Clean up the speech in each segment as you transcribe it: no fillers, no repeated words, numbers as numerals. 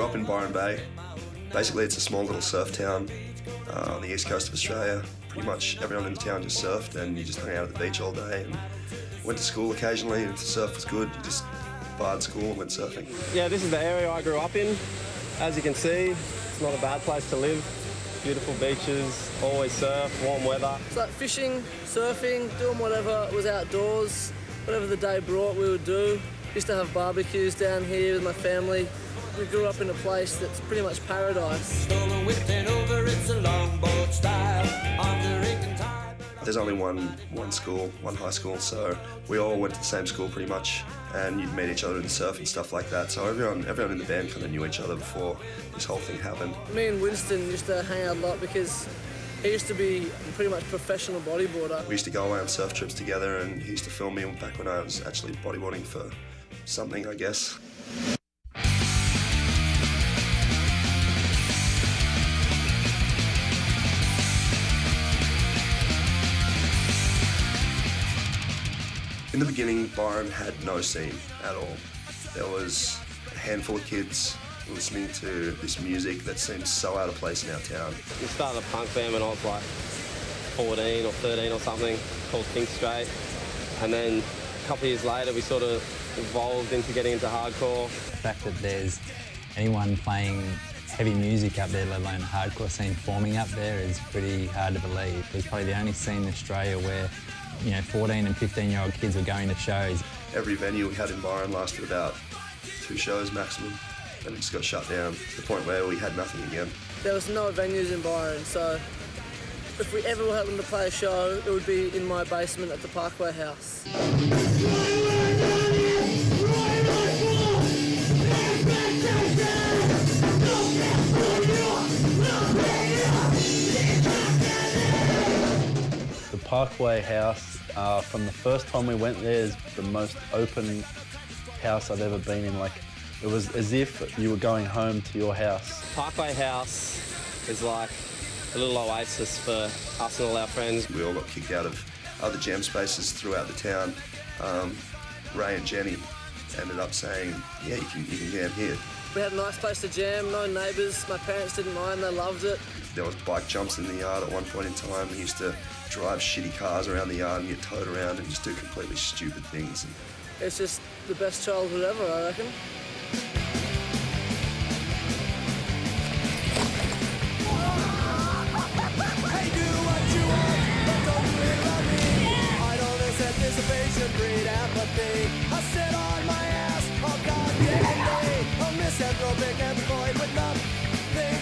up in Byron Bay. Basically, it's a small little surf town on the east coast of Australia. Pretty much everyone in the town just surfed, and you just hung out at the beach all day and went to school occasionally. If the surf was good, you just barred school and went surfing. Yeah, this is the area I grew up in. As you can see, it's not a bad place to live. Beautiful beaches, always surf, warm weather. It's like fishing, surfing, doing whatever was outdoors. Whatever the day brought, we would do. Used to have barbecues down here with my family. We grew up in a place that's pretty much paradise. There's only one school, one high school, so we all went to the same school pretty much, and you'd meet each other in the surf and stuff like that. So everyone in the band kind of knew each other before this whole thing happened. Me and Winston used to hang out a lot because he used to be a pretty much professional bodyboarder. We used to go away on surf trips together, and he used to film me back when I was actually bodyboarding for something, I guess. In the beginning, Byron had no scene at all. There was a handful of kids listening to this music that seemed so out of place in our town. We started a punk band when I was like 14 or 13 or something, called Think Straight. And then a couple of years later, we sort of evolved into getting into hardcore. The fact that there's anyone playing heavy music up there, let alone a hardcore scene forming up there, is pretty hard to believe. It's probably the only scene in Australia where 14 and 15-year-old kids were going to shows. Every venue we had in Byron lasted about 2 shows maximum, and it just got shut down to the point where we had nothing again. There was no venues in Byron, so if we ever were happened to play a show, it would be in my basement at the Parkway house. The Parkway house, from the first time we went there, is the most open house I've ever been in. Like, it was as if you were going home to your house. Parkway House is like a little oasis for us and all our friends. We all got kicked out of other jam spaces throughout the town. Ray and Jenny ended up saying, yeah, you can jam here. We had a nice place to jam, no neighbours. My parents didn't mind, they loved it. There was bike jumps in the yard at one point in time. We used to drive shitty cars around the yard and get towed around and just do completely stupid things. It's just the best childhood ever, I reckon. Hey, do what you want, but don't do it about me. Idleness, anticipation, breed apathy. I sit on my ass all goddamn day. A misanthropic and void with nothing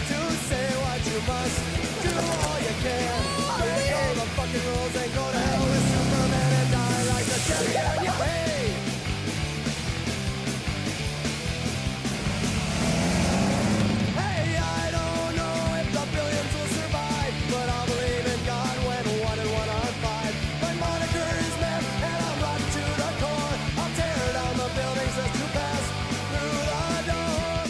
to say. What you must do all you can. Break all the fucking rules and go to hell with Superman and die like a champion. You pay. Hey, I don't know if the billions will survive, but I'll believe in God when 1 and 1 are 5. My moniker is meth, and I'm rotten to the core. I'll tear down the buildings just to pass through the door.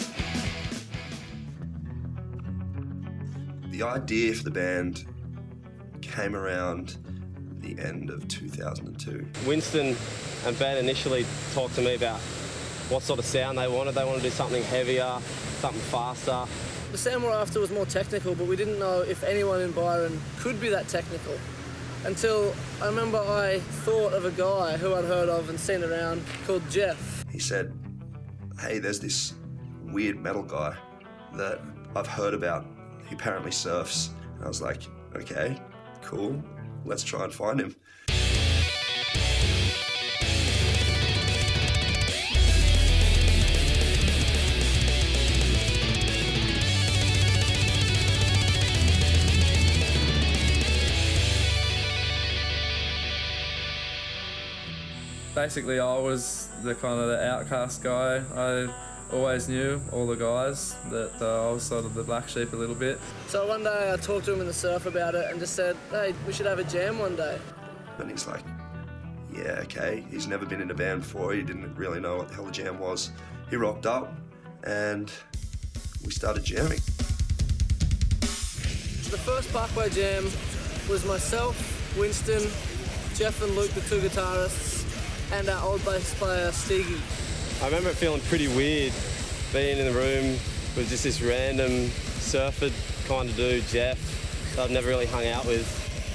The idea for the band came around the end of 2002. Winston and Ben initially talked to me about what sort of sound they wanted. They wanted to do something heavier, something faster. The sound we're after was more technical, but we didn't know if anyone in Byron could be that technical. Until I remember I thought of a guy who I'd heard of and seen around called Jeff. He said, hey, there's this weird metal guy that I've heard about. He apparently surfs. And I was like, okay, cool. Let's try and find him. Basically, I was the kind of the outcast guy. I always knew all the guys that I was sort of the black sheep a little bit. So one day I talked to him in the surf about it and just said, hey, we should have a jam one day. And he's like, yeah, okay. He's never been in a band before. He didn't really know what the hell a jam was. He rocked up and we started jamming. The first Parkway jam was myself, Winston, Jeff and Luke, the 2 guitarists, and our old bass player, Steegie. I remember it feeling pretty weird, being in the room was just this random surfer kind of dude, Jeff, that I've never really hung out with.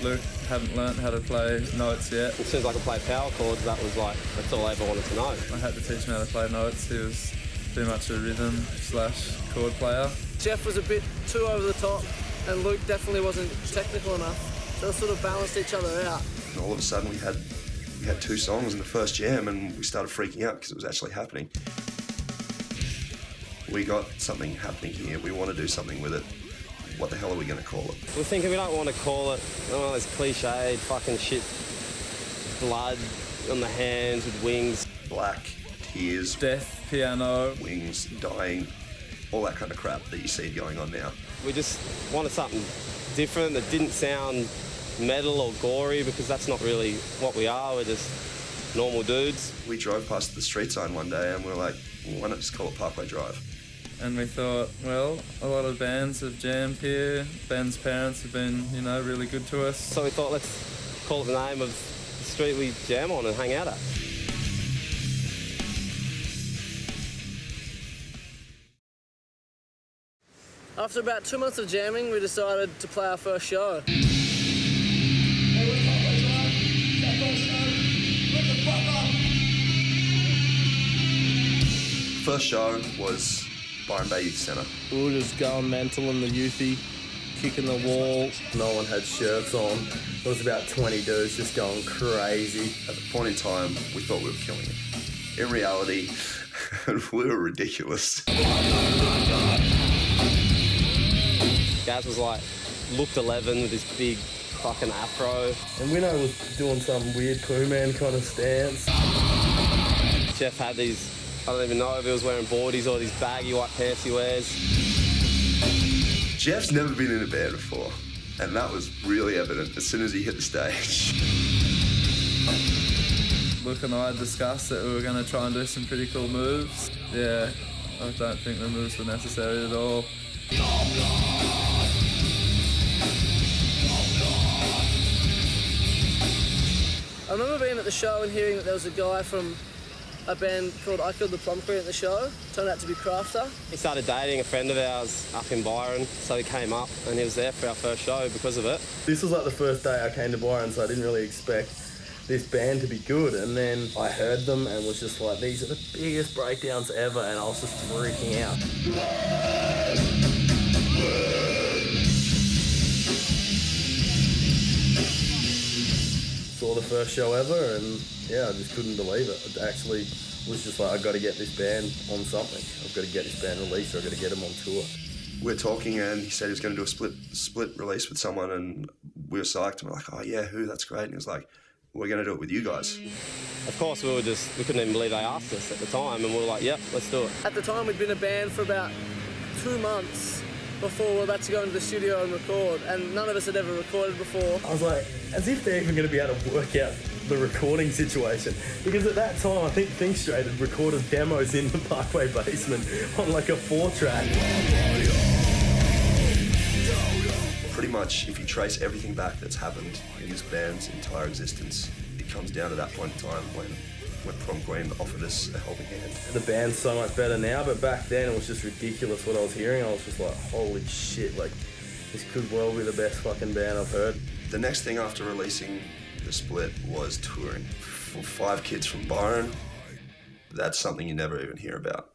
Luke hadn't learnt how to play notes yet. As soon as I could play power chords, that's all I ever wanted to know. I had to teach him how to play notes. He was pretty much a rhythm/chord player. Jeff was a bit too over the top, and Luke definitely wasn't technical enough. So they sort of balanced each other out. And all of a sudden we had 2 songs in the first jam, and we started freaking out because it was actually happening. We got something happening here. We want to do something with it. What the hell are we going to call it? We're thinking we don't want to call it one of those cliched fucking shit, blood on the hands with wings. Black, tears, Death, piano. wings, dying, all that kind of crap that you see going on now. We just wanted something different that didn't sound metal or gory, because that's not really what we are. We're just normal dudes. We drove past the street sign one day and we were like, why not just call it Parkway Drive? And we thought, well, a lot of bands have jammed here. Ben's parents have been, really good to us. So we thought, let's call it the name of the street we jam on and hang out at. After about 2 months of jamming, we decided to play our first show. First show was Byron Bay Youth Centre. We were just going mental in the youthy, kicking the wall. No one had shirts on. There was about 20 dudes just going crazy. At the point in time, we thought we were killing it. In reality, we were ridiculous. Gaz was like, looked 11 with this big fucking afro. And Winnow was doing some weird Pooh Man kind of stance. Jeff had these, I don't even know if he was wearing boardies or these baggy white pants he wears. Jeff's never been in a band before, and that was really evident as soon as he hit the stage. Luke and I had discussed that we were going to try and do some pretty cool moves. Yeah, I don't think the moves were necessary at all. I remember being at the show and hearing that there was a guy from a band called I Killed the Plum Queen at the show. Turned out to be Crafter. He started dating a friend of ours up in Byron, so he came up and he was there for our first show because of it. This was like the first day I came to Byron, so I didn't really expect this band to be good. And then I heard them and was just like, these are the biggest breakdowns ever, and I was just freaking out. Saw the first show ever, and yeah, I just couldn't believe it. I actually was just like, I've got to get this band on something. I've got to get this band released, or I've got to get them on tour. We're talking, and he said he was going to do a split release with someone, and we were psyched, and we're like, oh yeah, who? That's great. And he was like, we're going to do it with you guys. Of course, we couldn't even believe they asked us at the time, and we were like, yep, let's do it. At the time, we'd been a band for about 2 months before we were about to go into the studio and record, and none of us had ever recorded before. I was like, as if they're even going to be able to work out the recording situation. Because at that time, I think Think Straight had recorded demos in the Parkway basement on like a 4-track. Pretty much, if you trace everything back that's happened in this band's entire existence, it comes down to that point in time when Prom Queen offered us a helping hand. The band's so much better now, but back then it was just ridiculous what I was hearing. I was just like, holy shit, like, this could well be the best fucking band I've heard. The next thing after releasing the split was touring. For 5 kids from Byron, that's something you never even hear about.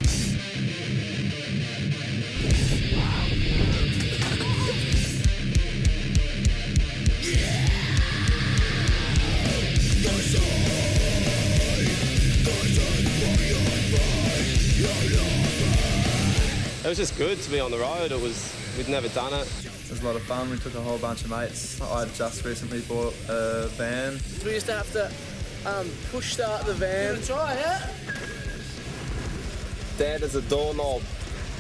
It was just good to be on the road. We'd never done it. It was a lot of fun. We took a whole bunch of mates. I just recently bought a van. We used to have to push start the van. Try it. Dead as a doorknob.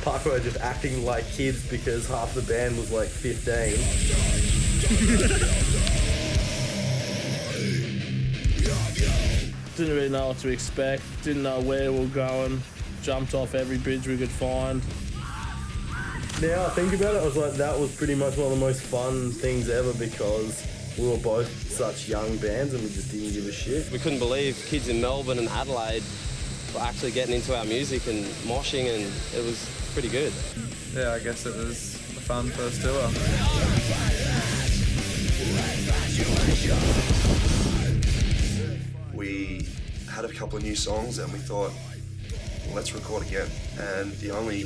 Parkway were just acting like kids because half the band was like 15. Didn't really know what to expect, didn't know where we were going, jumped off every bridge we could find. Now I think about it, I was like, that was pretty much one of the most fun things ever because we were both such young bands and we just didn't give a shit. We couldn't believe kids in Melbourne and Adelaide were actually getting into our music and moshing, and it was pretty good. Yeah, I guess it was a fun first tour. We had a couple of new songs and we thought, well, let's record again. And the only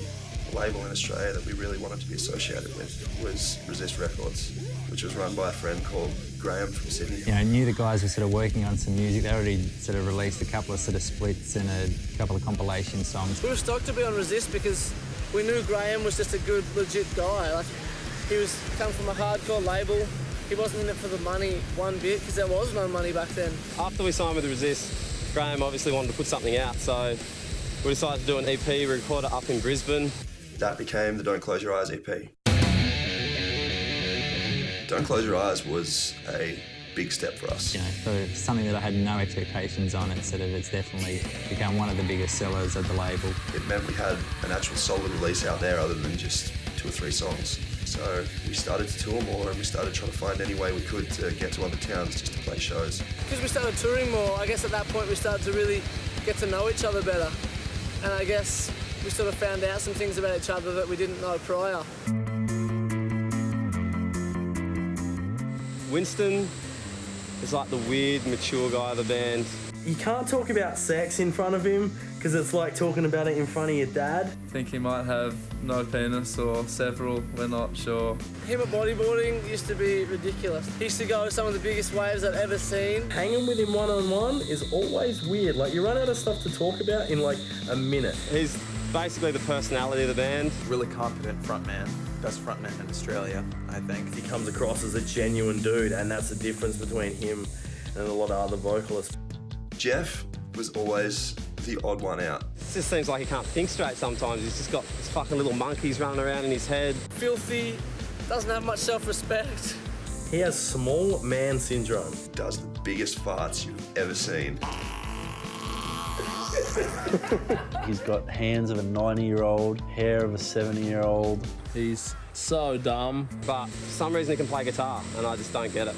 label in Australia that we really wanted to be associated with was Resist Records, which was run by a friend called Graham from Sydney. You know, I knew the guys were sort of working on some music. They already sort of released a couple of sort of splits and a couple of compilation songs. We were stoked to be on Resist because we knew Graham was just a good, legit guy. Like, he was come from a hardcore label. He wasn't in it for the money one bit because there was no money back then. After we signed with Resist, Graham obviously wanted to put something out, so we decided to do an EP. We recorded it up in Brisbane. That became the Don't Close Your Eyes EP. Don't Close Your Eyes was a big step for us. You know, for something that I had no expectations on, it's definitely become one of the biggest sellers of the label. It meant we had an actual solid release out there other than just 2 or 3 songs. So we started to tour more and we started trying to find any way we could to get to other towns just to play shows. Because we started touring more, I guess at that point we started to really get to know each other better. And I guess we sort of found out some things about each other that we didn't know prior. Winston is like the weird, mature guy of the band. You can't talk about sex in front of him because it's like talking about it in front of your dad. I think he might have no penis or several, we're not sure. Him at bodyboarding used to be ridiculous. He used to go some of the biggest waves I've ever seen. Hanging with him one-on-one is always weird. Like, you run out of stuff to talk about in like a minute. He's basically the personality of the band. Really competent frontman. Best frontman in Australia, I think. He comes across as a genuine dude, and that's the difference between him and a lot of other vocalists. Jeff was always the odd one out. It just seems like he can't think straight sometimes. He's just got these fucking little monkeys running around in his head. Filthy, doesn't have much self-respect. He has small man syndrome. Does the biggest farts you've ever seen. He's got hands of a 90-year-old, hair of a 70-year-old. He's so dumb. But for some reason he can play guitar, and I just don't get it.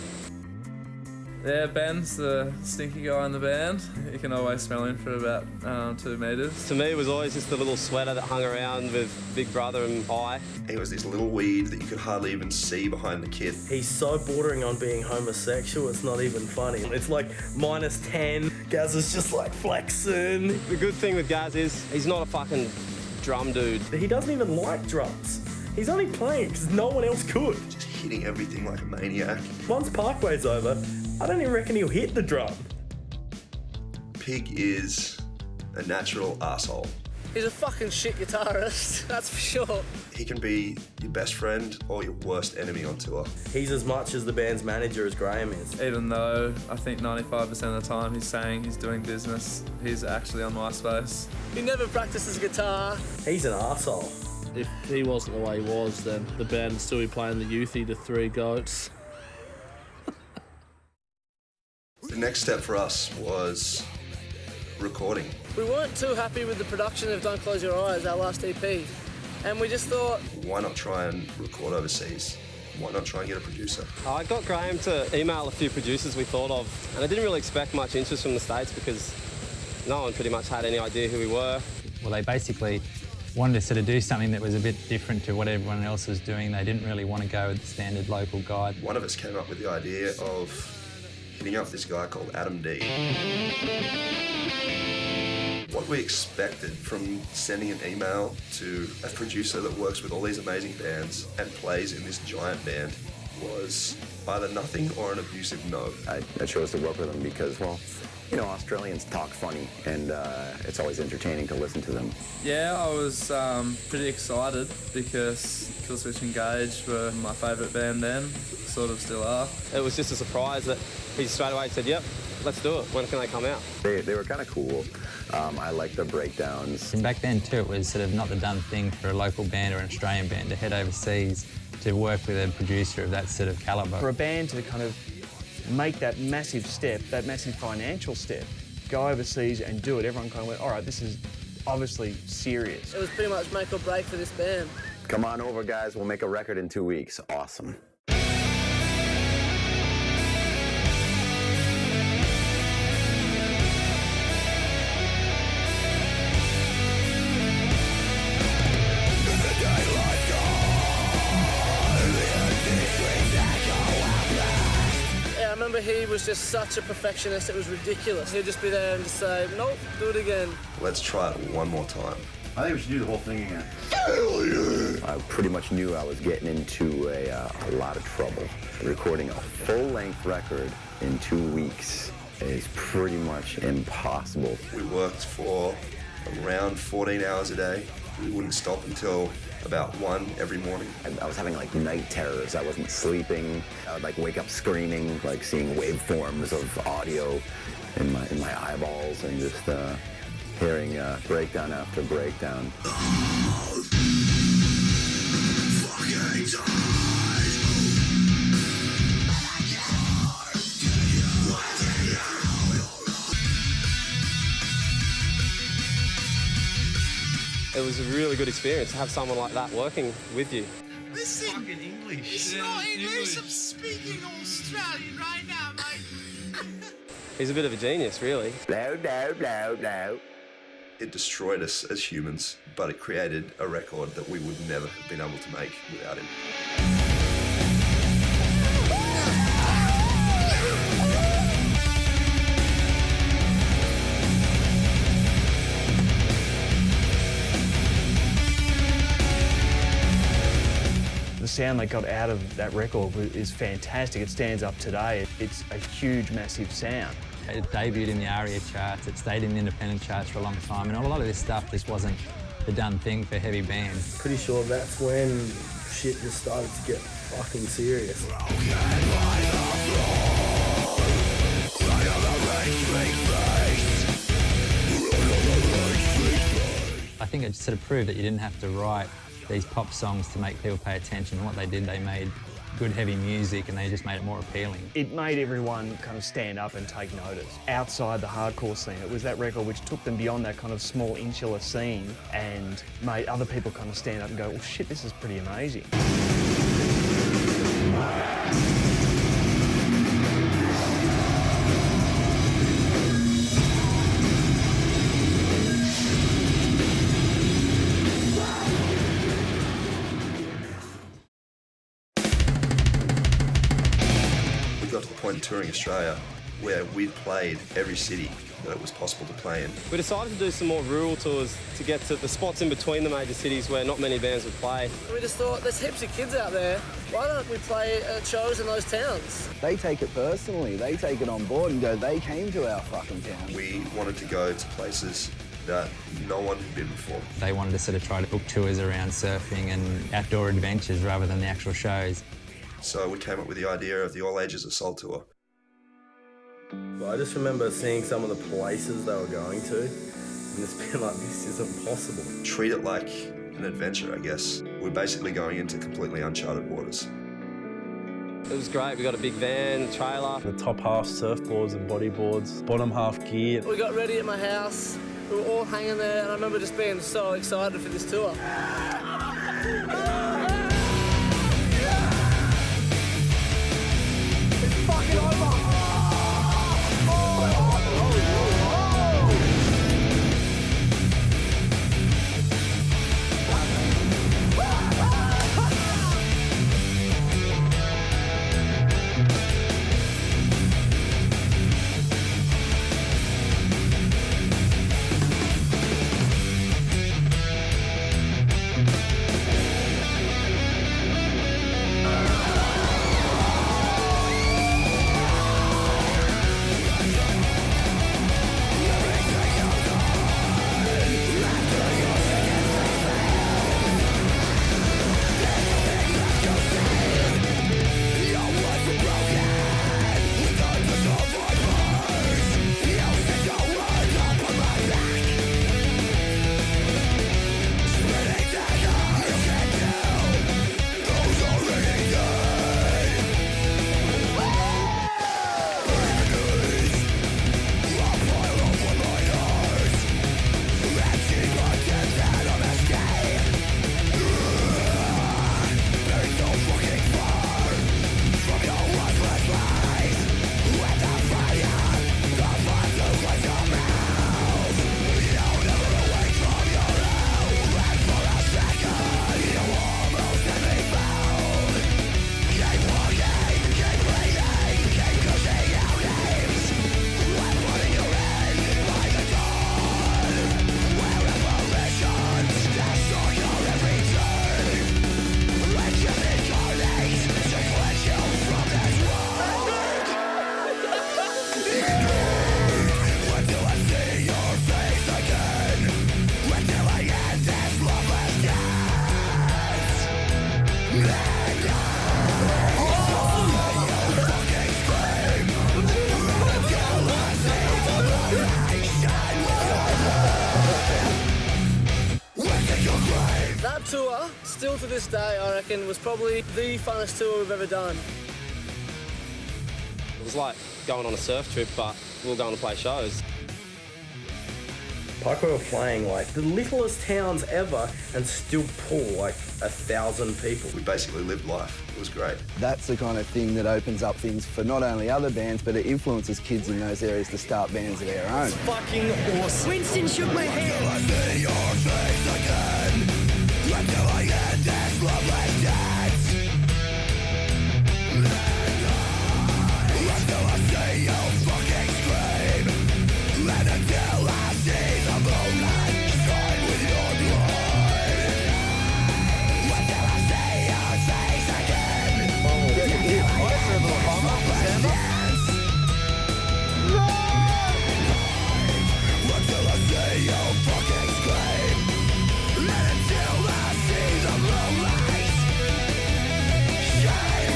Yeah, Ben's the stinky guy in the band. You can always smell him for about 2 metres. To me, it was always just the little sweater that hung around with Big Brother and I. He was this little weed that you could hardly even see behind the kid. He's so bordering on being homosexual, it's not even funny. It's like -10. Gaz is just like flexing. The good thing with Gaz is he's not a fucking drum dude. He doesn't even like drums. He's only playing because no one else could. Just hitting everything like a maniac. Once Parkway's over, I don't even reckon he'll hit the drum. Pig is a natural asshole. He's a fucking shit guitarist, that's for sure. He can be your best friend or your worst enemy on tour. He's as much as the band's manager as Graham is. Even though I think 95% of the time he's saying he's doing business, he's actually on MySpace. He never practices guitar. He's an arsehole. If he wasn't the way he was, then the band would still be playing the Youthy to 3 Goats. The next step for us was recording. We weren't too happy with the production of Don't Close Your Eyes, our last EP. And we just thought, Why not try and record overseas? Why not try and get a producer? I got Graham to email a few producers we thought of, and I didn't really expect much interest from the States because no one pretty much had any idea who we were. Well, they basically wanted to sort of do something that was a bit different to what everyone else was doing. They didn't really want to go with the standard local guide. One of us came up with the idea of hitting up this guy called Adam D. What we expected from sending an email to a producer that works with all these amazing bands and plays in this giant band was either nothing or an abusive no. I chose to work with them because, well, you know, Australians talk funny, and it's always entertaining to listen to them. Yeah, I was pretty excited because Killswitch Engage were my favourite band then, sort of still are. It was just a surprise that he straight away said, yep, let's do it. When can they come out? They were kind of cool. I liked the breakdowns. And back then too, it was sort of not the done thing for a local band or an Australian band to head overseas to work with a producer of that sort of calibre. For a band to kind of make that massive step, that massive financial step, go overseas and do it, everyone kind of went, all right, this is obviously serious. it was pretty much make or break for this band. Come on over, guys. We'll make a record in 2 weeks. Awesome. I remember he was just such a perfectionist, it was ridiculous. He'd just be there and just say, nope, do it again. Let's try it one more time. I think we should do the whole thing again. Hell yeah! I pretty much knew I was getting into a lot of trouble. Recording a full-length record in 2 weeks is pretty much impossible. We worked for around 14 hours a day. We wouldn't stop until about 1 every morning. I was having like night terrors. I wasn't sleeping. I would like wake up screaming, like seeing waveforms of audio in my eyeballs and just hearing breakdown after breakdown. It was a really good experience to have someone like that working with you. Listen, fucking English. It's not English. I'm speaking Australian right now, mate. He's a bit of a genius, really. No, no, no, no. It destroyed us as humans, but it created a record that we would never have been able to make without him. The sound they got out of that record is fantastic. It stands up today. It's a huge, massive sound. It debuted in the ARIA charts, it stayed in the independent charts for a long time, and a lot of this stuff just wasn't the done thing for heavy bands. Pretty sure that's when shit just started to get fucking serious. I think it sort of proved that you didn't have to write these pop songs to make people pay attention. And what they did, they made good heavy music and they just made it more appealing. It made everyone kind of stand up and take notice. Outside the hardcore scene, it was that record which took them beyond that kind of small insular scene and made other people kind of stand up and go, well, shit, this is pretty amazing. Got to the point in touring Australia where we'd played every city that it was possible to play in. We decided to do some more rural tours to get to the spots in between the major cities where not many bands would play. We just thought, there's heaps of kids out there. Why don't we play shows in those towns? They take it personally. They take it on board and go, they came to our fucking town. We wanted to go to places that no one had been before. They wanted to sort of try to book tours around surfing and outdoor adventures rather than the actual shows. So we came up with the idea of the All Ages Assault Tour. I just remember seeing some of the places they were going to and just being like, this isn't possible. Treat it like an adventure, I guess. We're basically going into completely uncharted waters. It was great. We got a big van, a trailer. The top half surfboards and bodyboards, bottom half gear. We got ready at my house. We were all hanging there and I remember just being so excited for this tour. Fucking over! to this day, I reckon, was probably the funnest tour we've ever done. It was like going on a surf trip, but we were going to play shows. Parkway were playing like the littlest towns ever and still pull like 1,000 people. We basically lived life. It was great. That's the kind of thing that opens up things for not only other bands, but it influences kids in those areas to start bands of their own. Fucking awesome. Winston shook my hand. I see your face again. Until I end this lovely dance. Until I see you fucking scream. And until I see the moonlight shine with your blood. Until I see your face again. Until I see you fucking scream. And until I see the moonlight shine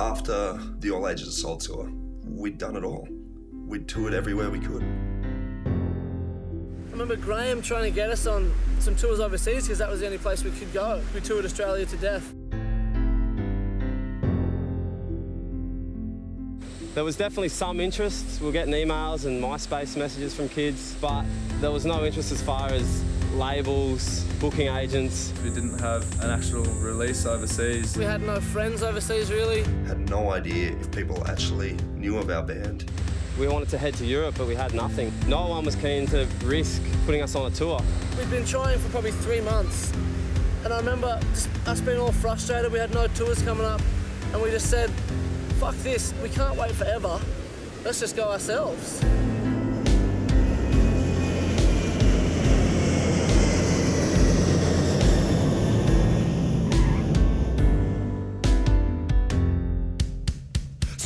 After the All Ages Assault Tour, we'd done it all. We'd toured everywhere we could. I remember Graham trying to get us on some tours overseas because that was the only place we could go. We toured Australia to death. There was definitely some interest. We were getting emails and MySpace messages from kids, but there was no interest as far as labels, booking agents. We didn't have an actual release overseas. We had no friends overseas, really. Had no idea if people actually knew of our band. We wanted to head to Europe, but we had nothing. No one was keen to risk putting us on a tour. We'd been trying for probably 3 months. And I remember just us being all frustrated. We had no tours coming up. And we just said, fuck this, we can't wait forever. Let's just go ourselves.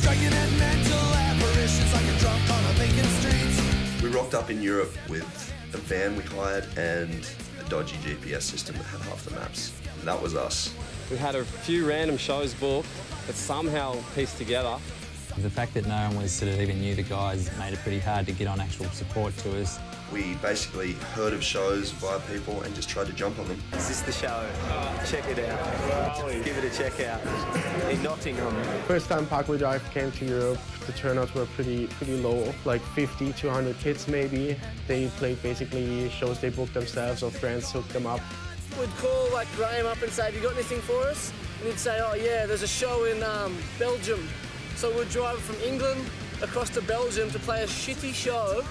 striking at mental apparitions like a drunk on a vacant street. We rocked up in Europe with a van we hired and a dodgy GPS system that had half the maps. And that was us. We had a few random shows booked that somehow pieced together. The fact that no one was sort of even knew the guys made it pretty hard to get on actual support tours. We basically heard of shows via people and just tried to jump on them. Is this the show? Check it out. Give it a check out. In Nottingham. First time Parkway Drive came to Europe, the turnouts were pretty low, like 50 to 100 kids maybe. They played basically shows they booked themselves or friends hooked them up. We'd call like Graham up and say, have you got anything for us? And he'd say, oh yeah, there's a show in Belgium. So we'd drive from England across to Belgium to play a shitty show,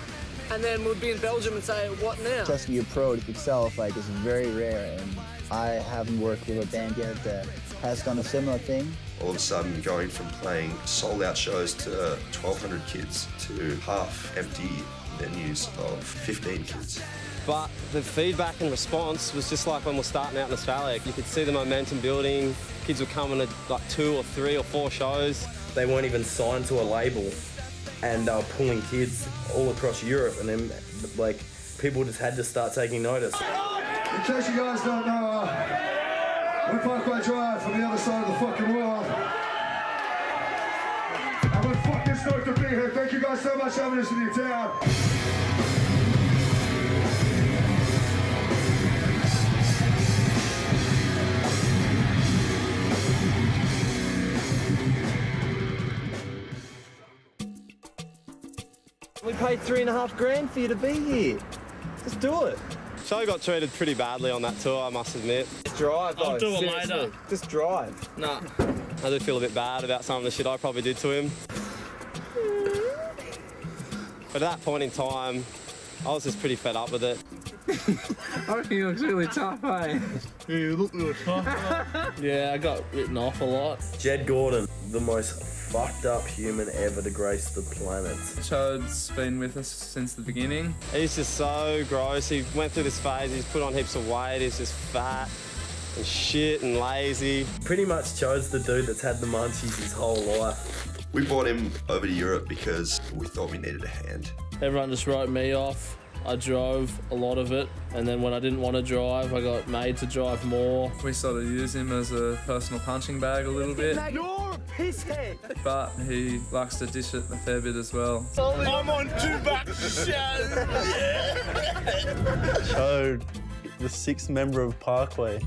and then we'd be in Belgium and say, what now? Just the approach itself like is very rare, and I haven't worked with a band yet that has done a similar thing. All of a sudden, going from playing sold-out shows to 1,200 kids to half-empty venues of 15 kids. But the feedback and response was just like when we're starting out in Australia. You could see the momentum building. Kids were coming to like 2 or 3 or 4 shows. They weren't even signed to a label, and they were pulling kids all across Europe, and then like people just had to start taking notice. In case you guys don't know, we're Parkway Drive from the other side of the fucking world. And we're fucking stoked to be here. Thank you guys so much for having us in your town. We paid $3.5 grand for you to be here. Let's do it. Show got treated pretty badly on that tour, I must admit. Just drive, I'll though. do it Seriously. later. Just drive. Nah. I do feel a bit bad about some of the shit I probably did to him. But at that point in time, I was just pretty fed up with it. I reckon he looks really tough, eh? Yeah, you look really tough. Yeah, I got written off a lot. Jed Gordon, the most fucked up human ever to grace the planet. Chode's been with us since the beginning. He's just so gross. He went through this phase, he's put on heaps of weight, he's just fat. and shit and lazy. Pretty much chose the dude that's had the munchies his whole life. We brought him over to Europe because we thought we needed a hand. Everyone just wrote me off. I drove a lot of it, and then when I didn't want to drive, I got made to drive more. We sort of use him as a personal punching bag a little bit. You're a pisshead. But he likes to dish it a fair bit as well. I'm on $2 show. Chode, the 6th member of Parkway.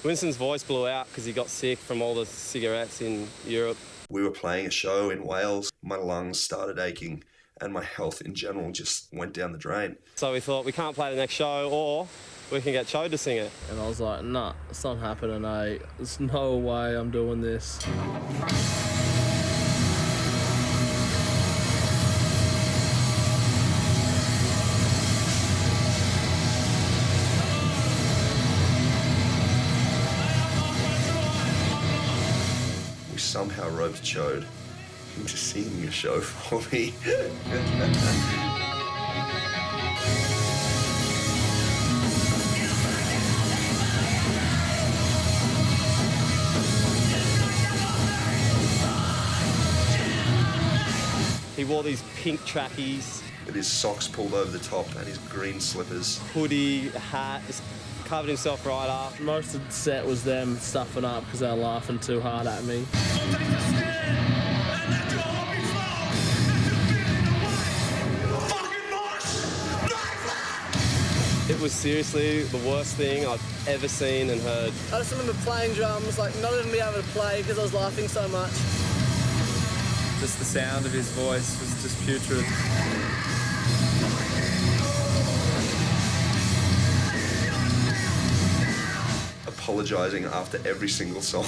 Winston's voice blew out because he got sick from all the cigarettes in Europe. We were playing a show in Wales. My lungs started aching and my health in general just went down the drain. So we thought, we can't play the next show, or we can get Chode to sing it. And I was like, nah, it's not happening, eh? There's no way I'm doing this. Somehow roped Chode into singing a show for me. He wore these pink trackies. With his socks pulled over the top and his green slippers. Hoodie, hat, just covered himself right up. Most of the set was them stuffing up because they were laughing too hard at me. It was seriously the worst thing I've ever seen and heard. I just remember playing drums, like not even being able to play because I was laughing so much. Just the sound of his voice was just putrid. Apologising after every single song.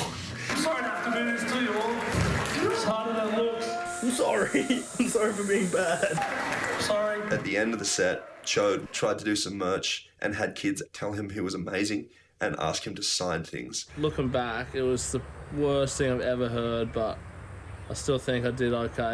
Sorry to have to do this to you all. It's harder than it looks. I'm sorry. I'm sorry for being bad. Sorry. At the end of the set, Chode tried to do some merch and had kids tell him he was amazing and ask him to sign things. Looking back, it was the worst thing I've ever heard, but I still think I did okay.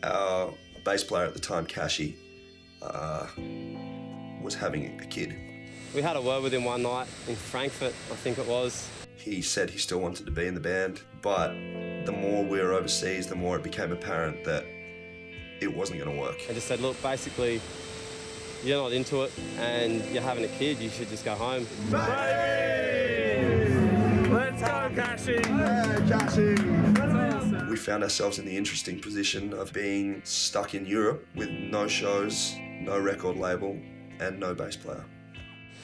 Our bass player at the time, Kashi, was having a kid. We had a word with him one night in Frankfurt, I think it was. He said he still wanted to be in the band, but the more we were overseas, the more it became apparent that it wasn't going to work. I just said, look, basically, you're not into it and you're having a kid, you should just go home. Baby! Let's go, Kashi! Yeah, Kashi! We found ourselves in the interesting position of being stuck in Europe with no shows, no record label, and no bass player.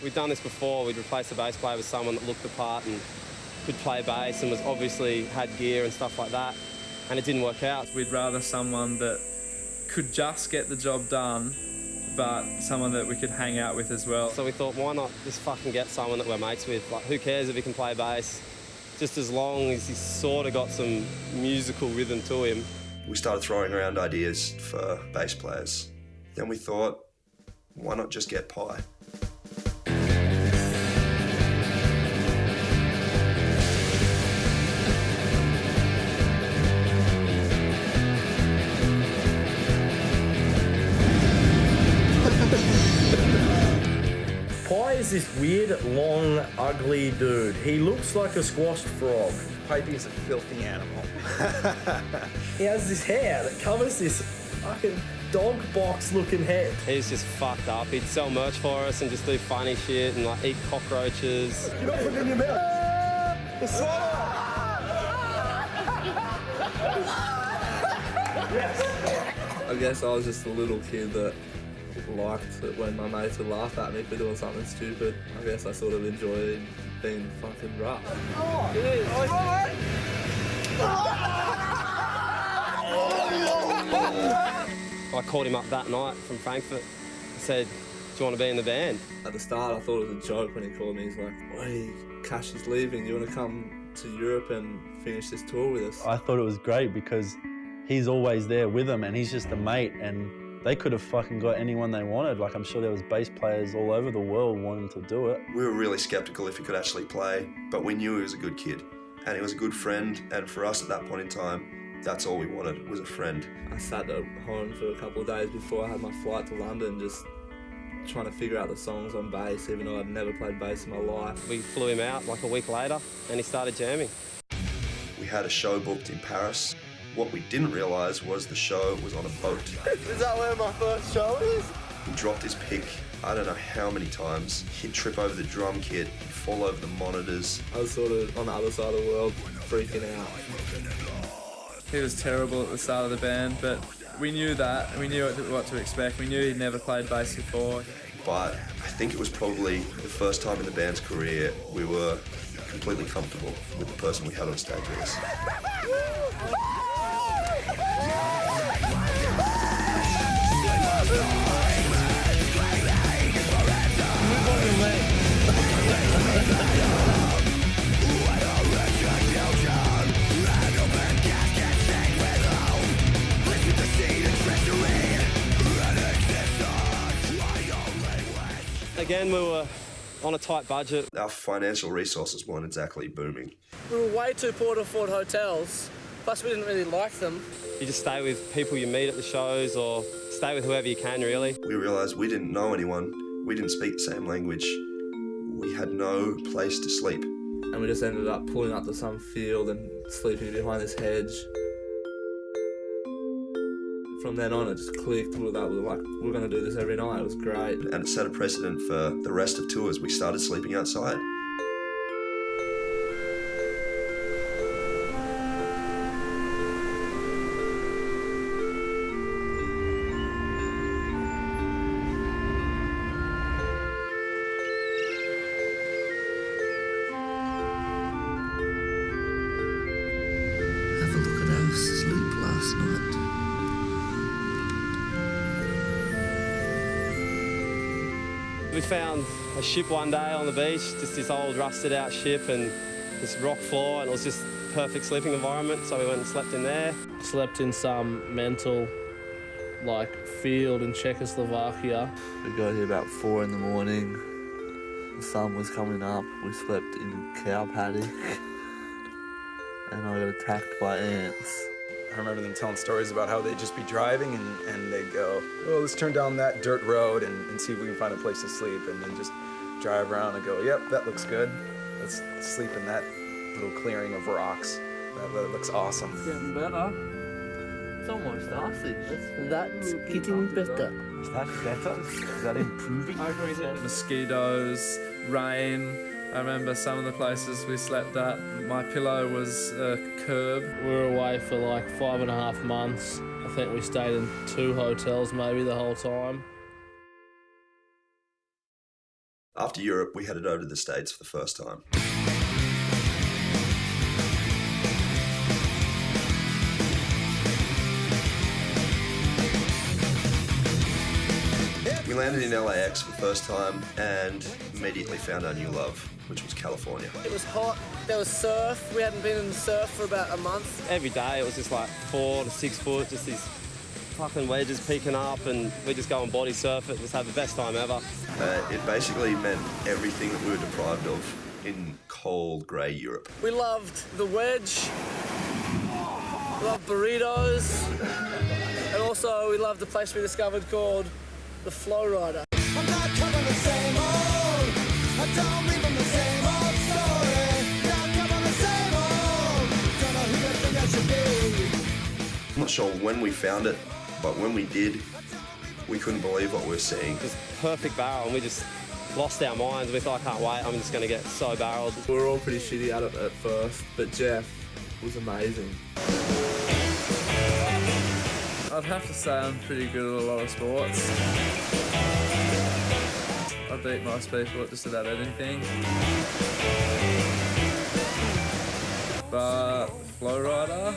We'd done this before. We'd replaced the bass player with someone that looked the part and could play bass and was obviously had gear and stuff like that, and it didn't work out. We'd rather someone that could just get the job done, but someone that we could hang out with as well. So we thought, why not just fucking get someone that we're mates with? Like, who cares if he can play bass? Just as long as he's sort of got some musical rhythm to him. We started throwing around ideas for bass players. Then we thought, why not just get Pi? Pi is this weird, long, ugly dude. He looks like a squashed frog. Pipey is a filthy animal. He has this hair that covers this fucking dog box looking head. He's just fucked up. He'd sell merch for us and just do funny shit and like eat cockroaches. You're not putting it in your mouth. I guess I was just a little kid that liked it when my mates would laugh at me for doing something stupid. I guess I sort of enjoyed being fucking rough. I called him up that night from Frankfurt. I said, do you want to be in the band? At the start, I thought it was a joke when he called me. He's like, "Hey, Cash is leaving. Do you want to come to Europe and finish this tour with us?" I thought it was great because he's always there with them, and he's just a mate, and they could have fucking got anyone they wanted. Like, I'm sure there was bass players all over the world wanting to do it. We were really skeptical if he could actually play, but we knew he was a good kid, and he was a good friend, and for us at that point in time, that's all we wanted, was a friend. I sat at home for a couple of days before I had my flight to London, just trying to figure out the songs on bass, even though I'd never played bass in my life. We flew him out like a week later, and he started jamming. We had a show booked in Paris. What we didn't realise was the show was on a boat. Is that where my first show is? He dropped his pick, I don't know how many times. He'd trip over the drum kit, he'd fall over the monitors. I was sort of on the other side of the world, freaking out. He was terrible at the start of the band, but we knew that, and we knew what to expect. We knew he'd never played bass before. But I think it was probably the first time in the band's career we were completely comfortable with the person we had on stage with us. Again, we were on a tight budget. Our financial resources weren't exactly booming. We were way too poor to afford hotels, plus we didn't really like them. You just stay with people you meet at the shows, or stay with whoever you can, really. We realised we didn't know anyone, we didn't speak the same language, we had no place to sleep. And we just ended up pulling up to some field and sleeping behind this hedge. From then on, it just clicked. We were like, we're going to do this every night. It was great. And it set a precedent for the rest of tours. We started sleeping outside. Have a look at our sleep last night. We found a ship one day on the beach, just this old rusted out ship and this rock floor, and it was just a perfect sleeping environment, so we went and slept in there. Slept in some mental, field in Czechoslovakia. We got here about 4 in the morning. The sun was coming up. We slept in a cow paddock. And I got attacked by ants. I remember them telling stories about how they'd just be driving and they'd go, well, let's turn down that dirt road and see if we can find a place to sleep, and then just drive around and go, yep, that looks good. Let's sleep in that little clearing of rocks. That looks awesome. It's getting better. It's almost icy. That's getting better. Is that better? Is that improving? Mosquitoes, rain. I remember some of the places we slept at. My pillow was a curb. We were away for 5.5 months. I think we stayed in 2 hotels maybe the whole time. After Europe, we headed over to the States for the first time. We landed in LAX for the first time and immediately found our new love, which was California. It was hot, there was surf. We hadn't been in the surf for about a month. Every day it was just 4 to 6 foot, just these fucking wedges peeking up, and we just go and body surf it, just have the best time ever. It basically meant everything that we were deprived of in cold, grey Europe. We loved the wedge, we loved burritos, and also we loved the place we discovered called the Flow Rider. I'm not covering the same old. I don't leave them the same old story. Not covering the same old. Don't know who you think I should be. I'm not sure when we found it, but when we did, we couldn't believe what we were seeing. Just perfect barrel, and we just lost our minds. We thought, I can't wait, I'm just going to get so barreled. We were all pretty shitty at it at first, but Jeff was amazing. I'd have to say I'm pretty good at a lot of sports. I beat most people at just about anything. But Flow Rider?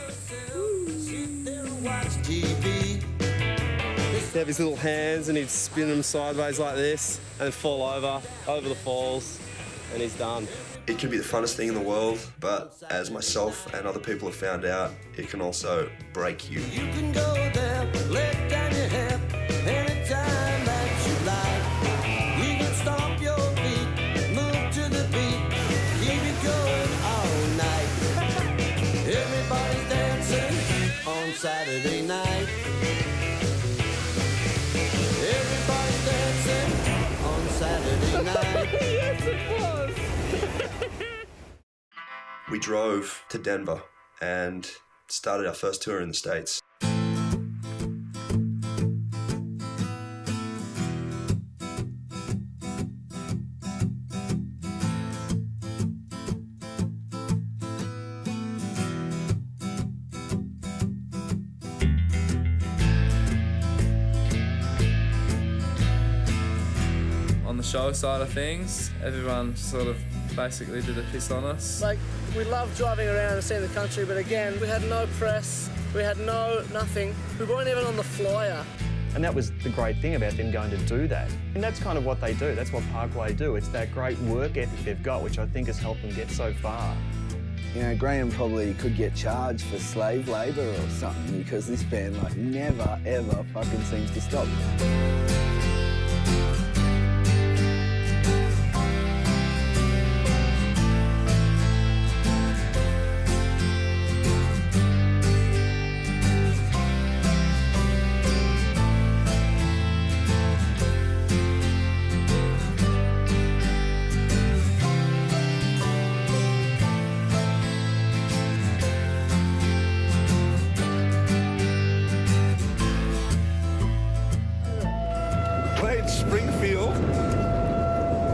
He'd have his little hands and he'd spin them sideways like this and fall over the falls, and he's done. It can be the funnest thing in the world, but as myself and other people have found out, it can also break you. You can go there, let down your hip, anytime that you like. You can stomp your feet, move to the beat, keep it going all night. Everybody's dancing on Saturday night. Everybody's dancing on Saturday night. Yes, it was. We drove to Denver and started our first tour in the States. On the show side of things, everyone sort of basically did a piss on us. Like, we loved driving around and seeing the country, but again, we had no press, we had nothing. We weren't even on the flyer. And that was the great thing about them going to do that. And that's kind of what they do. That's what Parkway do. It's that great work ethic they've got, which I think has helped them get so far. You know, Graham probably could get charged for slave labour or something because this band, like, never, ever fucking seems to stop. Played Springfield.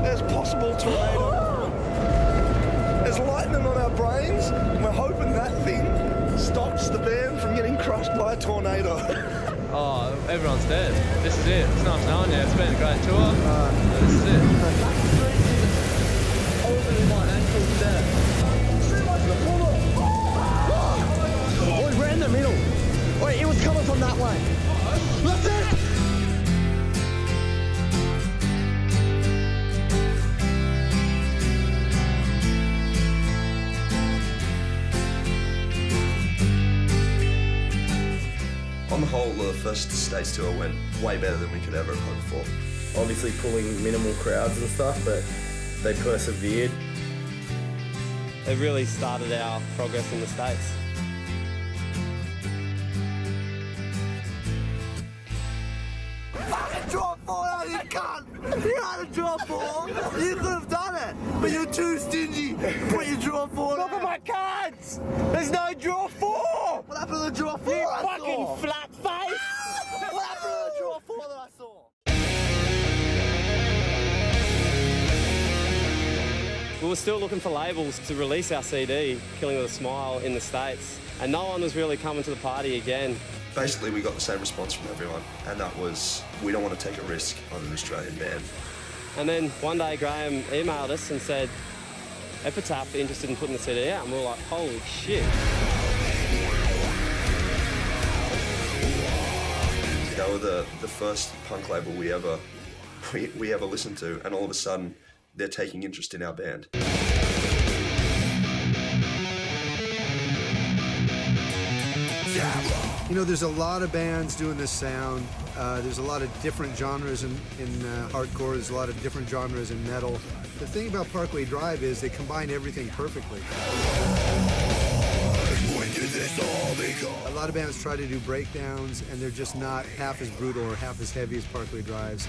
There's possible tornado. There's lightning on our brains, and we're hoping that thing stops the band from getting crushed by a tornado. Oh, everyone's dead. This is it. It's nice knowing you. It's been a great tour. This is it. Holding my ankle's dead. Oh, he ran the middle. Wait, it was coming from that way. That's it! On the whole, the first States tour went way better than we could ever have hoped for. Obviously pulling minimal crowds and stuff, but they persevered. It really started our progress in the States. Fucking draw four out, you cunt! You had a draw four. You could have done it, but you're too stingy. Put your draw four. Look at my cards. There's no draw four. What happened to the draw four? You fucking flat face. What happened to the draw four that I saw? We were still looking for labels to release our CD, Killing with a Smile, in the States, and no one was really coming to the party again. Basically, we got the same response from everyone, and that was, we don't want to take a risk on an Australian band. And then one day Graham emailed us and said, Epitaph interested in putting the CD out, and we were like, holy shit. They were the first punk label we ever listened to, and all of a sudden, they're taking interest in our band. You know, there's a lot of bands doing this sound. There's a lot of different genres in hardcore. There's a lot of different genres in metal. The thing about Parkway Drive is they combine everything perfectly. A lot of bands try to do breakdowns, and they're just not half as brutal or half as heavy as Parkway Drive's.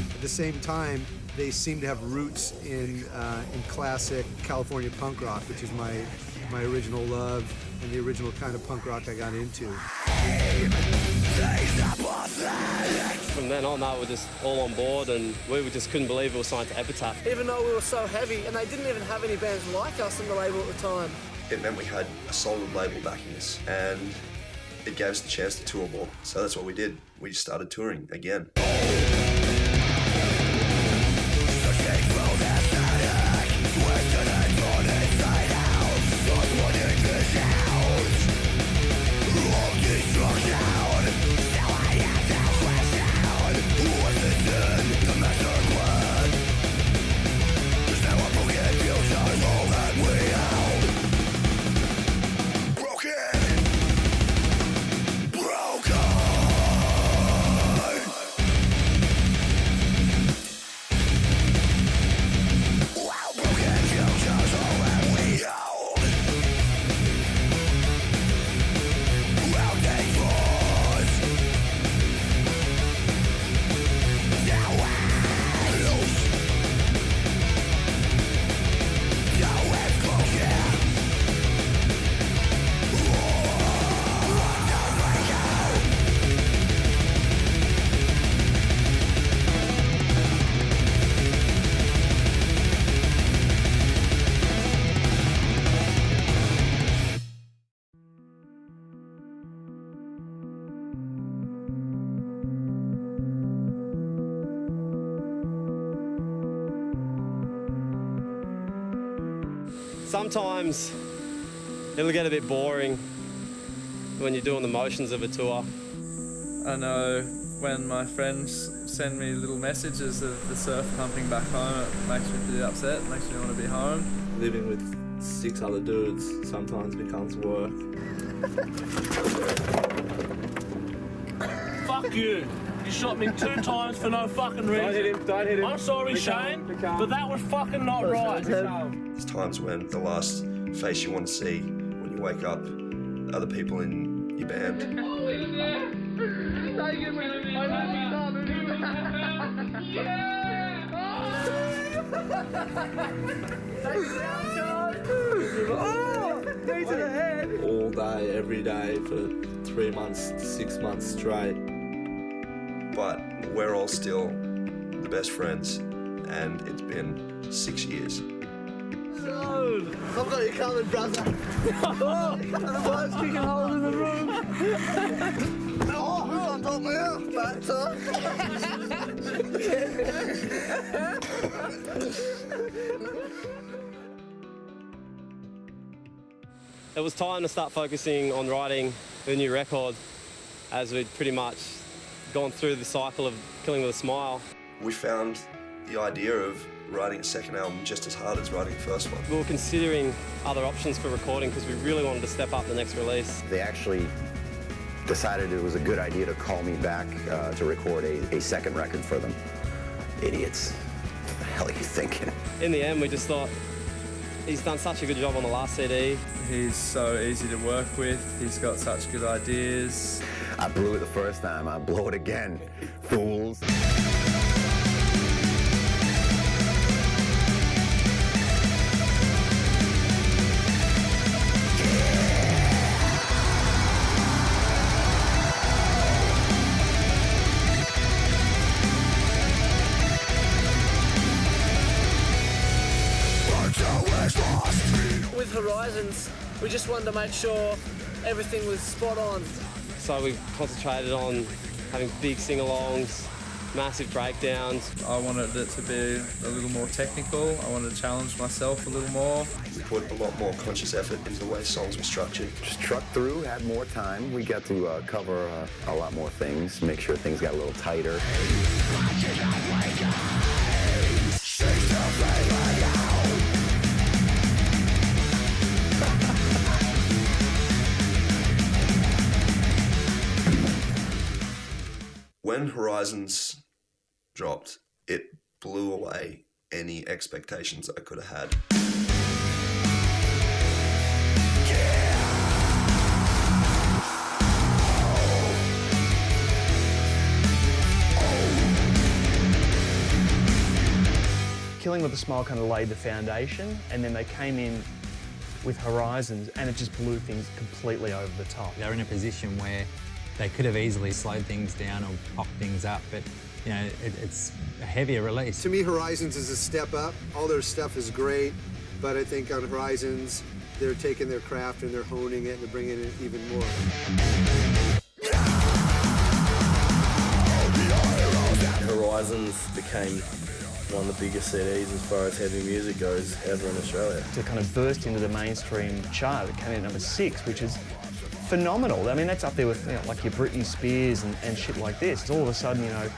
At the same time, they seem to have roots in classic California punk rock, which is my original love and the original kind of punk rock I got into. From then on, they were just all on board, and we just couldn't believe we were signed to Epitaph. Even though we were so heavy, and they didn't even have any bands like us in the label at the time. It meant we had a solid label backing us, and it gave us the chance to tour more. So that's what we did. We just started touring again. Destruction. Now I have to question. What's the Sometimes it'll get a bit boring when you're doing the motions of a tour. I know when my friends send me little messages of the surf pumping back home, it makes me pretty upset, it makes me want to be home. Living with 6 other dudes sometimes becomes work. Fuck you. You shot me 2 times for no fucking reason. Don't hit him, don't hit him. I'm sorry, Be calm, Shane, be calm. but that was fucking not right. There's times when the last face you want to see when you wake up are the people in your band. All day, every day for 3 months, 6 months straight. But we're all still the best friends, and it's been 6 years. I've got you covered, brother. Oh, the bloke's kicking holes in the room. Oh, who's on top now? Back top. It was time to start focusing on writing a new record, as we'd pretty much gone through the cycle of Killing with a Smile. We found the idea of writing a second album just as hard as writing the first one. We were considering other options for recording because we really wanted to step up the next release. They actually decided it was a good idea to call me back to record a second record for them. Idiots. What the hell are you thinking? In the end, we just thought, he's done such a good job on the last CD. He's so easy to work with, he's got such good ideas. I blew it the first time, I'll blow it again, fools. With Horizons, we just wanted to make sure everything was spot on. So we concentrated on having big sing-alongs, massive breakdowns. I wanted it to be a little more technical. I wanted to challenge myself a little more. We put a lot more conscious effort into the way songs were structured. Just trucked through, had more time. We got to cover a lot more things, make sure things got a little tighter. When Horizons dropped, it blew away any expectations I could have had. Killing with a Smile kind of laid the foundation, and then they came in with Horizons, and it just blew things completely over the top. They're in a position where they could have easily slowed things down or popped things up, but you know, it's a heavier release. To me, Horizons is a step up. All their stuff is great, but I think on Horizons, they're taking their craft and they're honing it and they're bringing it even more. Horizons became one of the biggest CDs as far as heavy music goes ever in Australia. To kind of burst into the mainstream chart, it came in at number 6, which is phenomenal. I mean, that's up there with, you know, like your Britney Spears and shit like this. It's all of a sudden, you know,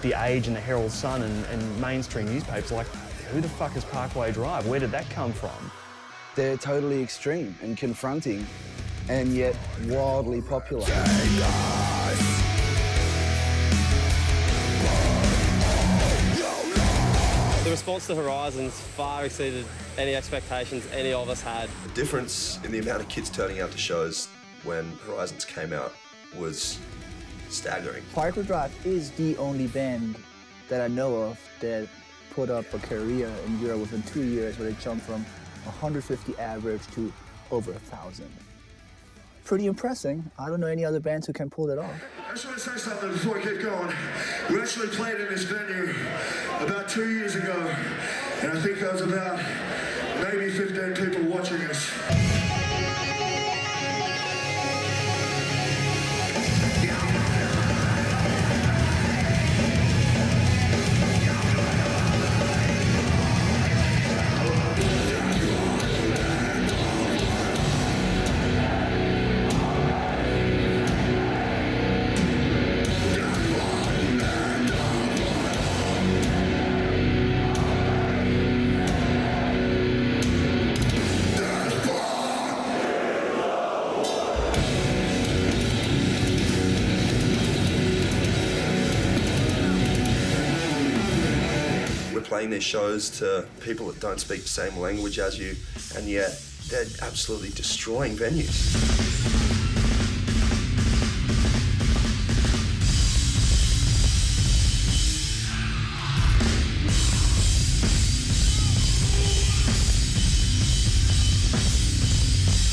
The Age and the Herald Sun and mainstream newspapers are like, who the fuck is Parkway Drive? Where did that come from? They're totally extreme and confronting, and yet wildly popular. The response to Horizons far exceeded any expectations any of us had. The difference in the amount of kids turning out to shows when Horizons came out was staggering. Parkway Drive is the only band that I know of that put up a career in Europe within 2 years where they jumped from 150 average to over 1,000. Pretty impressive. I don't know any other bands who can pull that off. I just want to say something before we get going. We actually played in this venue about 2 years ago, and I think there was about maybe 15 people watching us. playing these shows to people that don't speak the same language as you, and yet they're absolutely destroying venues.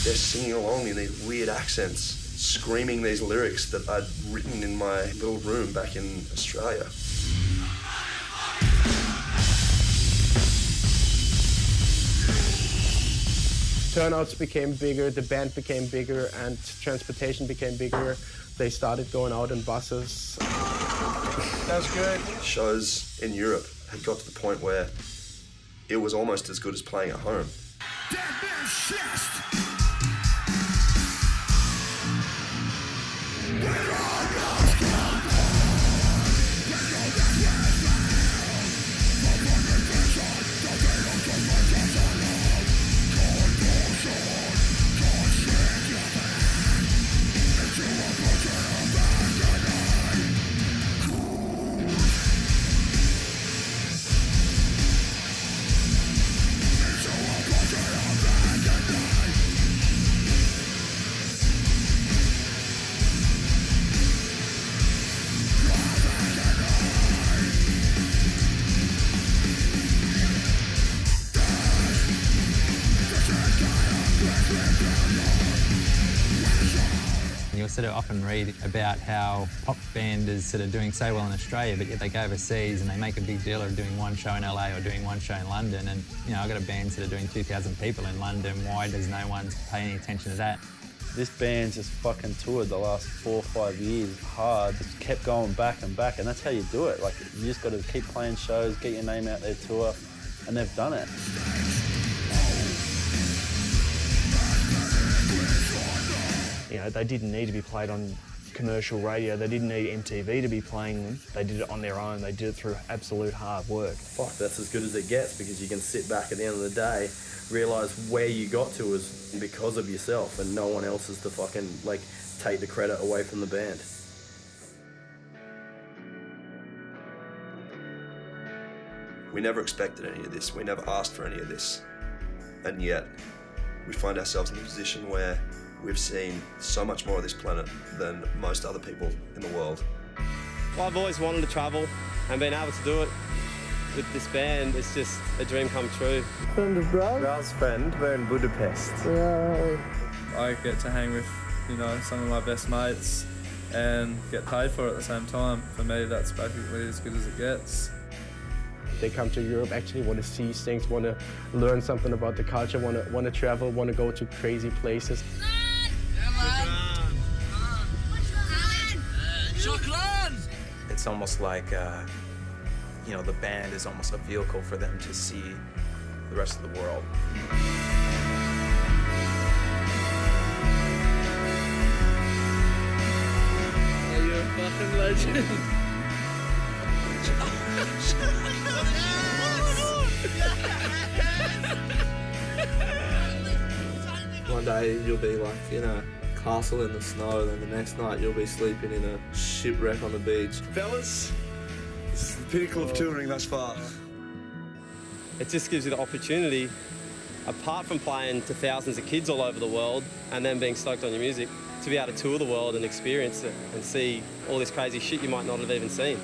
They're singing along in these weird accents, screaming these lyrics that I'd written in my little room back in Australia. Turnouts became bigger, the band became bigger, and transportation became bigger. They started going out in buses. That's good. Shows in Europe had got to the point where it was almost as good as playing at home. You'll sort of often read about how pop band is sort of doing so well in Australia, but yet they go overseas and they make a big deal of doing one show in LA or doing one show in London. And, you know, I've got a band sort of doing 2,000 people in London. Why does no one pay any attention to that? This band's just fucking toured the last 4 or 5 years hard, just kept going back and back, and that's how you do it. Like, you just got to keep playing shows, get your name out there, tour, and they've done it. You know, they didn't need to be played on commercial radio. They didn't need MTV to be playing them. They did it on their own. They did it through absolute hard work. Fuck, that's as good as it gets, because you can sit back at the end of the day, realise where you got to was because of yourself, and no one else is to fucking, like, take the credit away from the band. We never expected any of this. We never asked for any of this. And yet, we find ourselves in a position where we've seen so much more of this planet than most other people in the world. Well, I've always wanted to travel, and being able to do it with this band, it's just a dream come true. Friend of Brad? Brad's friend, we're in Budapest. Yeah. I get to hang with, you know, some of my best mates and get paid for it at the same time. For me, that's basically as good as it gets. They come to Europe, actually want to see things, want to learn something about the culture, want to travel, want to go to crazy places. It's almost like, you know, the band is almost a vehicle for them to see the rest of the world. Yeah, you're a fucking legend. One day you'll be like in a castle in the snow, then the next night you'll be sleeping in a shipwreck on the beach. Fellas, this is the pinnacle of touring thus far. It just gives you the opportunity, apart from playing to thousands of kids all over the world and then being stoked on your music, to be able to tour the world and experience it and see all this crazy shit you might not have even seen.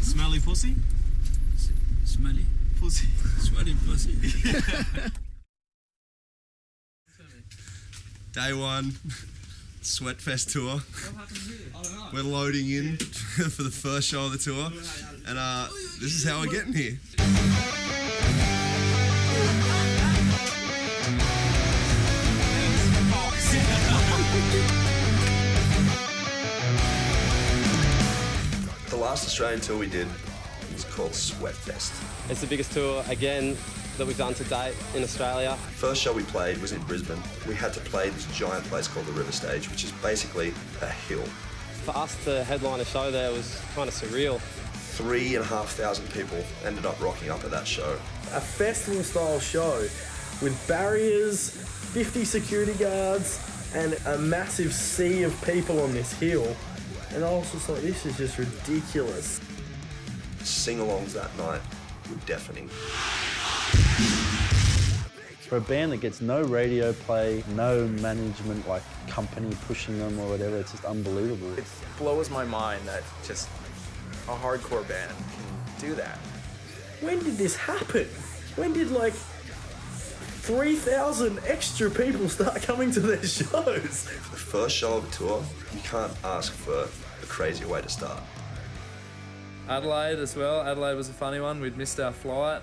Smelly pussy? Smelly pussy. Smelly pussy. Day one, Sweatfest tour. We're loading in for the first show of the tour, and this is how we're getting here. The last Australian tour we did was called Sweatfest. It's the biggest tour, again, that we've done to date in Australia. First show we played was in Brisbane. We had to play this giant place called the River Stage, which is basically a hill. For us to headline a show there was kind of surreal. 3,500 people ended up rocking up at that show. A festival-style show with barriers, 50 security guards, and a massive sea of people on this hill. And I was just like, this is just ridiculous. Sing-alongs that night were deafening. For a band that gets no radio play, no management like company pushing them or whatever, it's just unbelievable. It blows my mind that just a hardcore band can do that. When did this happen? When did like 3,000 extra people start coming to their shows? For the first show of a tour, you can't ask for a crazier way to start. Adelaide as well. Adelaide was a funny one. We'd missed our flight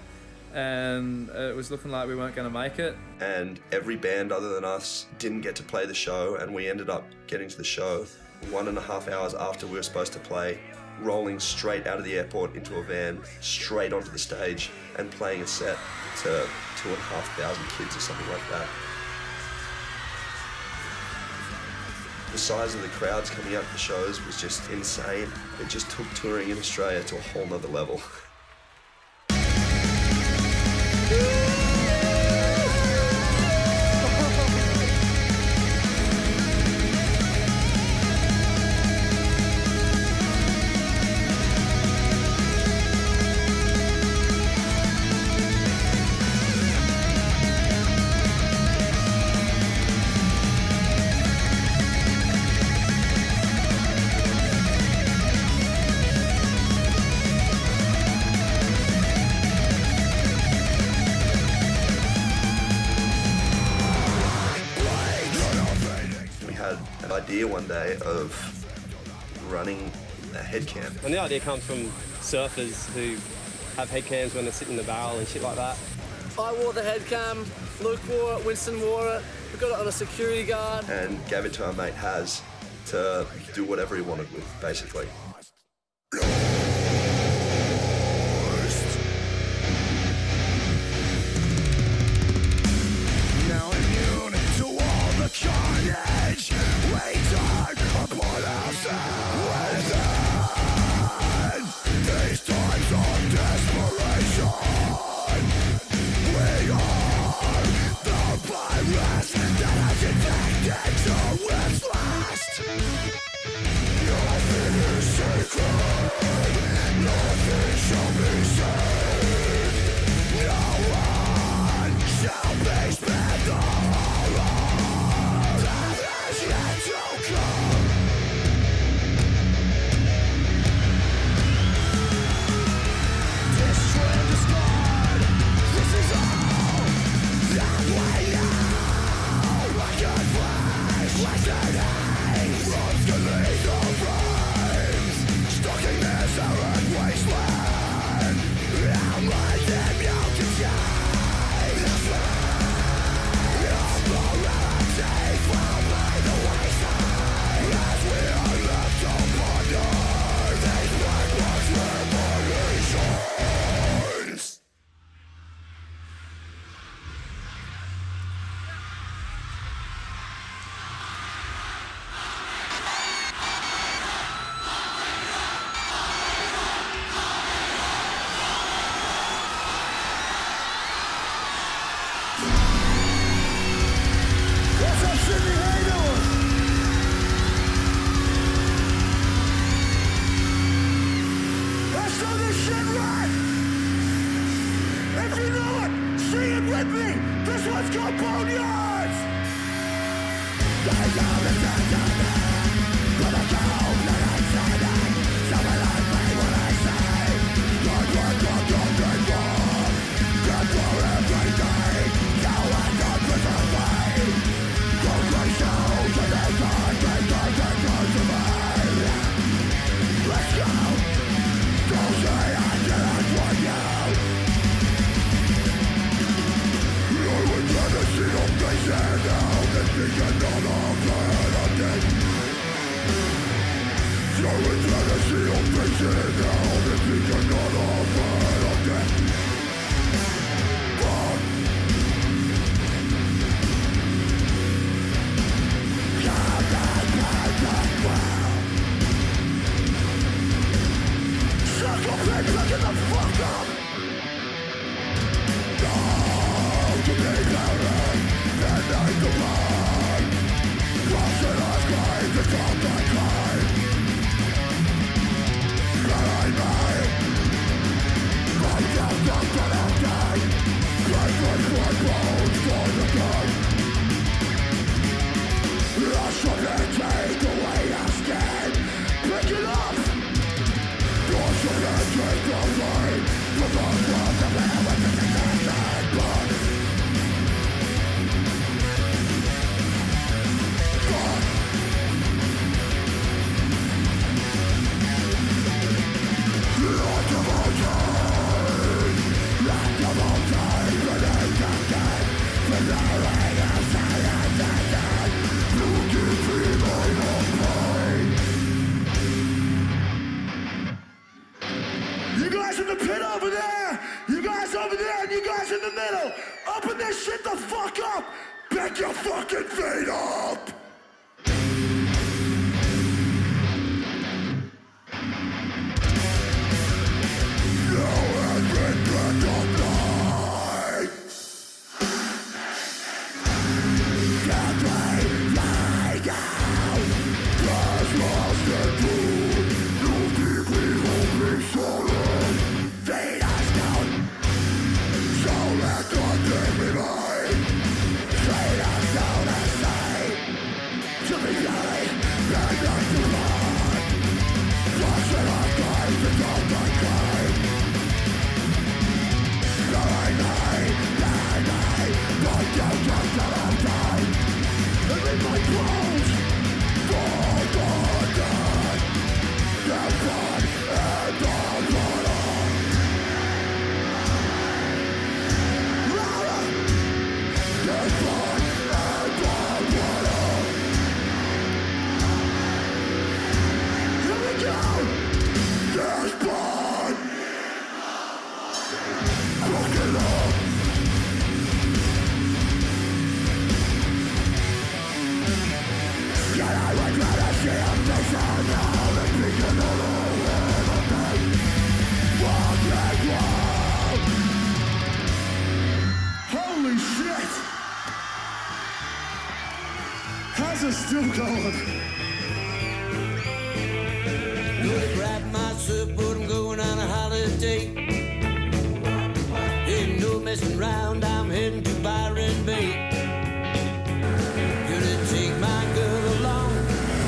and it was looking like we weren't going to make it. And every band other than us didn't get to play the show, and we ended up getting to the show 1.5 hours after we were supposed to play, rolling straight out of the airport into a van, straight onto the stage, and playing a set to 2,500 kids or something like that. The size of the crowds coming out to the shows was just insane. It just took touring in Australia to a whole nother level. Idea one day of running a head cam. And the idea comes from surfers who have head cams when they're sitting in the barrel and shit like that. I wore the head cam, Luke wore it, Winston wore it. We got it on a security guard. And gave it to our mate Haz to do whatever he wanted with, basically. Now immune to all the carnage, we turn upon ourselves. These times of desperation, we are the virus that has infected to its last. Nothing is sacred, nothing shall be saved. No one shall be spared the horror that is yet to come. This trend is gone, this is all that we know. Like a flash, like an ace, runs to lethal flames, stuck in this arid wasteland. I'm letting you contain the flame of morality from by the wayside, as we are left to ponder these backwards revolutions. What's up, Sydney? How you doing? Let's do this shit right. If you know it, sing it with me. This one's called Boneyards. You guys in the pit over there, you guys over there, and you guys in the middle, open this shit the fuck up! Pick your fucking feet up! Holy shit! How's it still going? Gonna grab my surfboard, I'm going on a holiday. Ain't no messing around, I'm heading to Byron Bay. Gonna take my girl along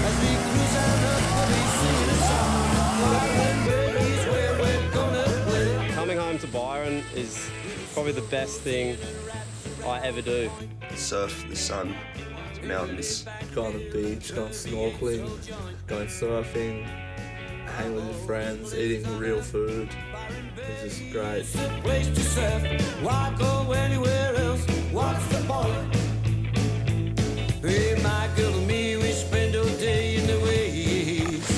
as we cruise on up, we'll be singing a song. Byron Bay is where we're gonna play. Coming home to Byron is probably the best thing I ever do. Surf, the sun, mountains. Go on the beach, going snorkeling, going surfing, hang with your friends, eating real food. It's just great. Place to surf, why go anywhere else? What's the point? Hey, my girl and me, we spend all day in the waves.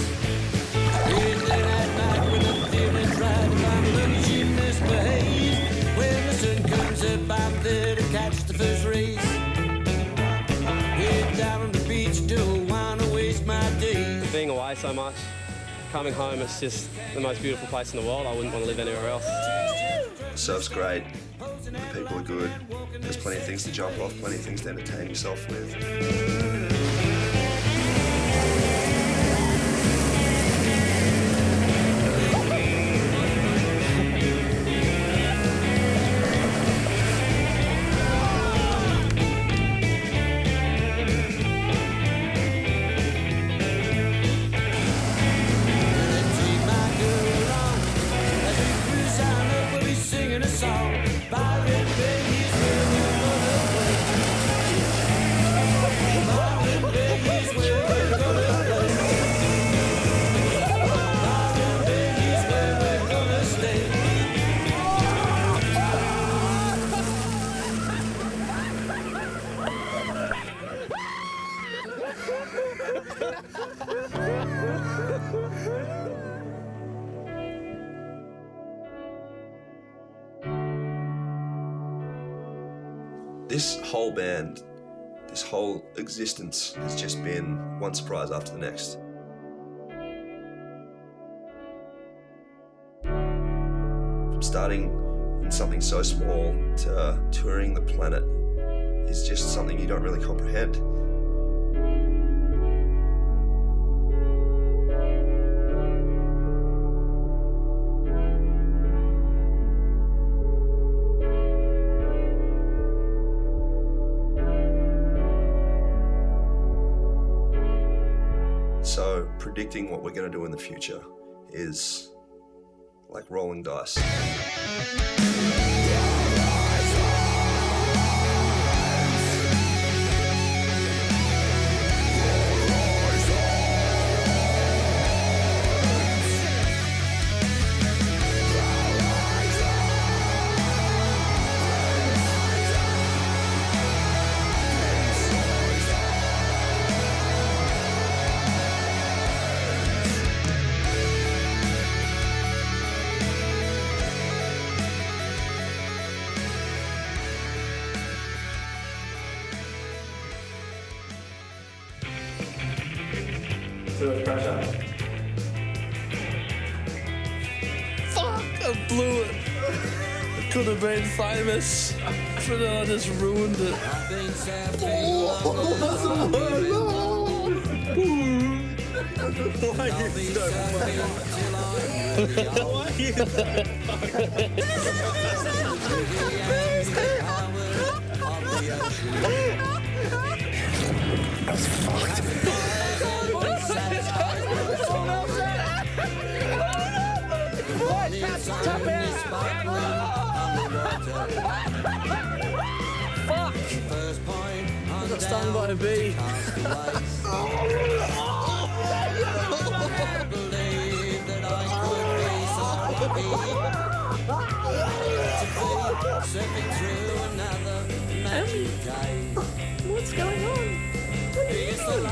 And then at night when I'm feeling right, if I'm lucky she misbehaves. When the sun comes up, I'm there to catch the first rays. Head down on the beach, don't wanna waste my days. Being away so much, coming home, it's just the most beautiful place in the world. I wouldn't want to live anywhere else. The surf's great, the people are good, there's plenty of things to jump off, plenty of things to entertain yourself with. This whole band, this whole existence has just been one surprise after the next. From starting in something so small to touring the planet is just something you don't really comprehend. So predicting what we're going to do in the future is like rolling dice. Too much pressure. Fuck, I blew it. It could have been famous, but then I just ruined it. What's the word? Why are you so funny? Why are you so That's fucked. Fuck! I got stung by a bee. What's going on? What are you doing?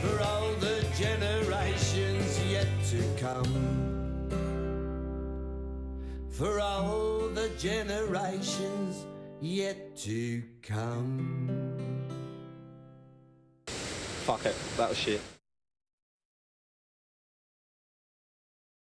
For all the generations yet to come. For all the generations yet to come. Fuck it, that was shit.